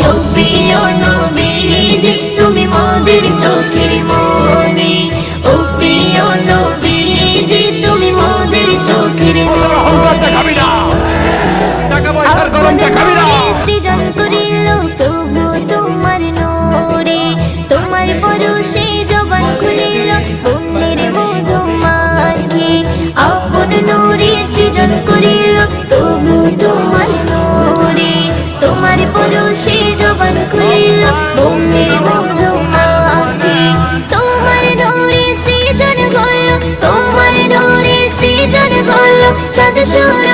ও প্রিয় নবীজি তুমি মোদের চোখের মনি, ও প্রিয় নবীজি তুমি মোদের চোখের মনি। সৃজন করিল প্রভু তোমার নূরে, তোমার পরশে জবান খুলিল পুণ্যের মধু মাখে। আপন নূরে সৃজন করিল প্রভু তোমার নূরে, তোমার পরশে জবান খুলিল পুণ্যের মধু মাখে। তোমার নূরে সৃজন হলো, তোমার নূরে সৃজন হলো চাঁদ সূর্য